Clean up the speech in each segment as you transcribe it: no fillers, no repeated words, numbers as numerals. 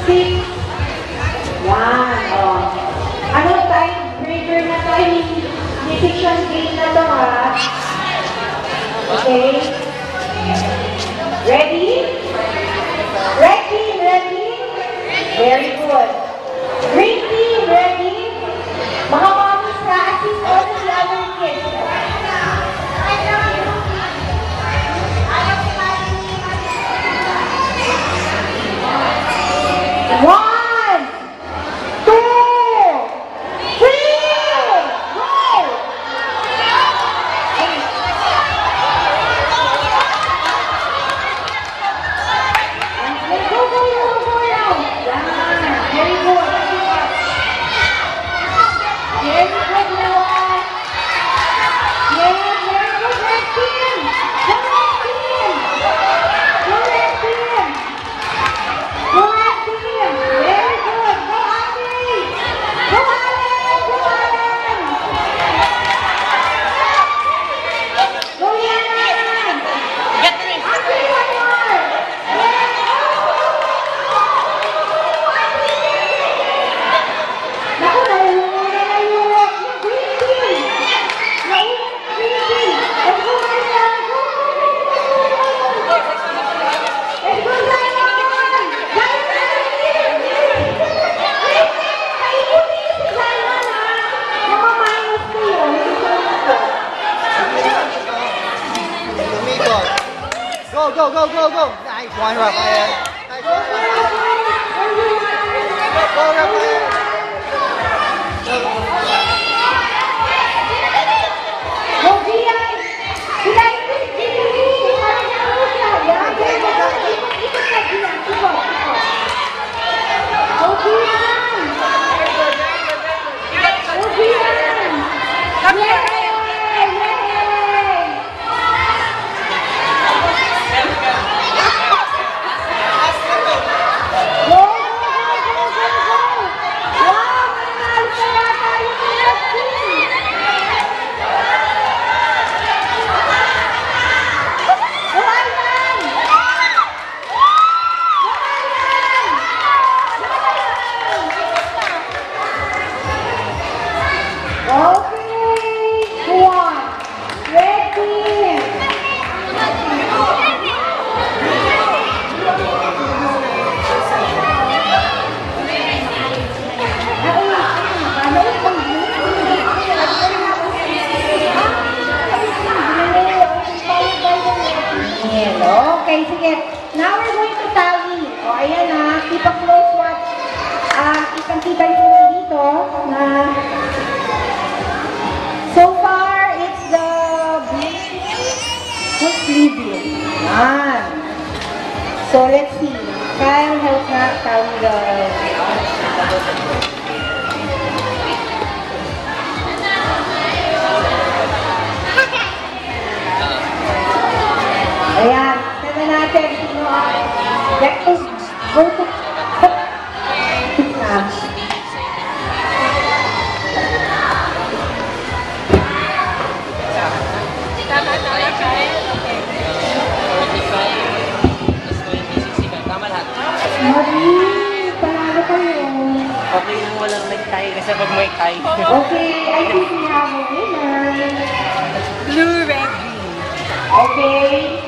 6. Yan, o. Ano time breaker na to? Decision game na to, ha? Okay? Ready? Ready? Ready? Very good. Green team, ready? Mga mommies na assist all the other kids. One, two, three, go! Very good. Very good, Noah. Yeah, very good, red team. Go red team. Go red team. Go red team. Very good. Go Andre. Go Alan. Go Alan. Go Yan. Andre, one more. Naku, nahihuli na yung green team. Nauna yung green team. Let's go, Marcia. Go, go, go, go. Let's go, Zion. Zion, green team. Nahihuli yung si Zion, ha? Namamayos kayo. Lumikot. Go, go, go, go, go. Nice one, Rafael. Nice one, Rafael. Go, Rafael. Go, Gian. Sila ikot, ikot. Parang nakuha siya. Yan, yan, yan. Ikot ka, Gian. Ikot, ikot. Go, Gian. Go, Gian. Yay! Yay! Go, go, go, go, go, go. Wow, mananalo kaya tayo ng red team. Go, Ayan! Go, Ayan! Okay, go on. Red team. Okay, sige. Now we're going to tally. O, ayan na. Keep a close watch. Kitang-kita nyo na dito na so far, it's the who's leading. Yan. So, let's see. Kyle, help na. Tally the... Ayan, tignan na natin sino ang let us go to Marie, panalo kayo. Okay lang walang nag-tie kasi pag may tie. Okay, I think we have a winner. Blue, red, green. Okay.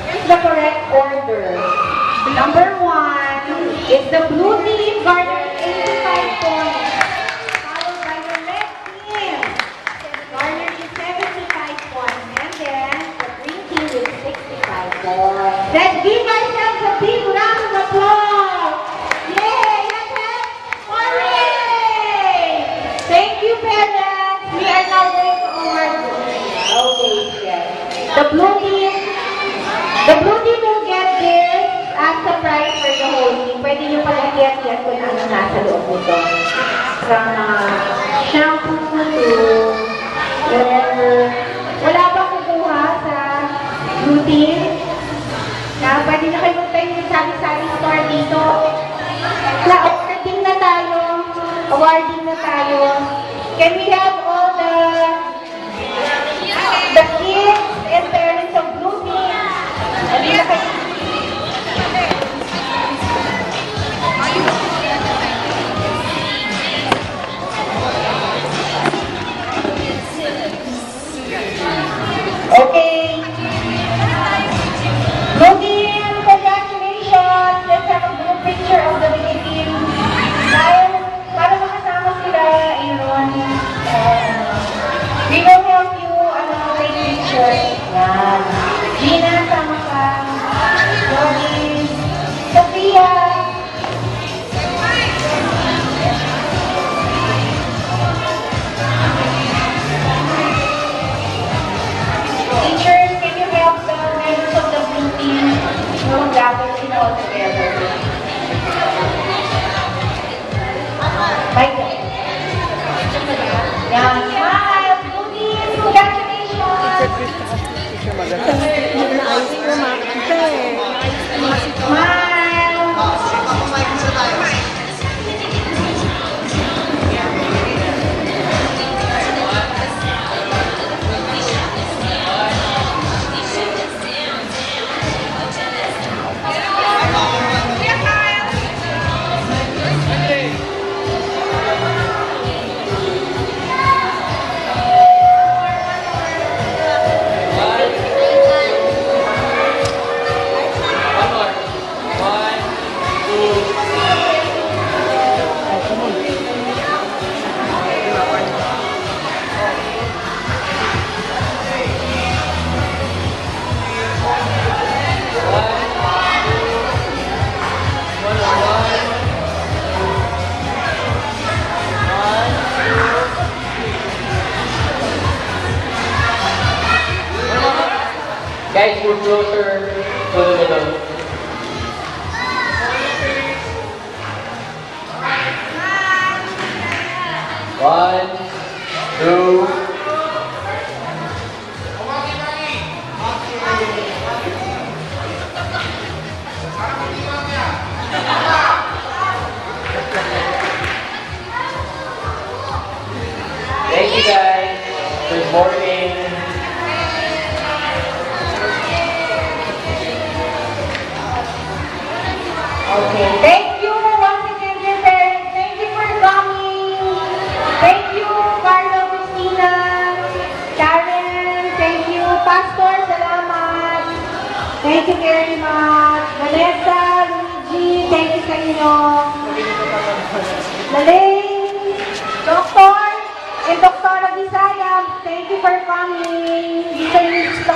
Here's the correct order. Number 1 is the blue team garnering 85 points. Followed by the red team garnering 75 points. And then the green team with 65 points. Let's give ourselves a big round of applause. Yay! Let's have hooray! Thank you, parents. We are now going to award. Okay, yes. The blue team will get this as a prize for the whole team. Pwede nyo pala i-guess kung ano nasa loob nito. From shampoo to whatever. Wala bang kukuha sa blue team? Pwede na kayo magtayo ng sari-sari store dito. Awarding na tayo. Awarding na tayo. Can we have all the kids? Okay. Blue team, congratulations! Let's have a group picture of the blue team. Dahil, para makasama sila, Aaron, we will help you, take pictures. Yan. Gina, sama ka. Doris, Sophia. Teachers, can you help the members of the blue team to gather sila all together? Michael. Yan. Smile, blue team, congratulations! Smile! Guys, we're closer to the middle. One, two. Thank you guys. Good morning. Okay, thank you once again, dear parents. Thank you for coming. Thank you, Carlo, Christina, Karen. Thank you, Pastor. Salamat. Thank you very much. Vanessa, Luigi, thank you sa inyo. Lalaine, Doctor, and Dr. Bisaya, thank you for coming. Dito yung sa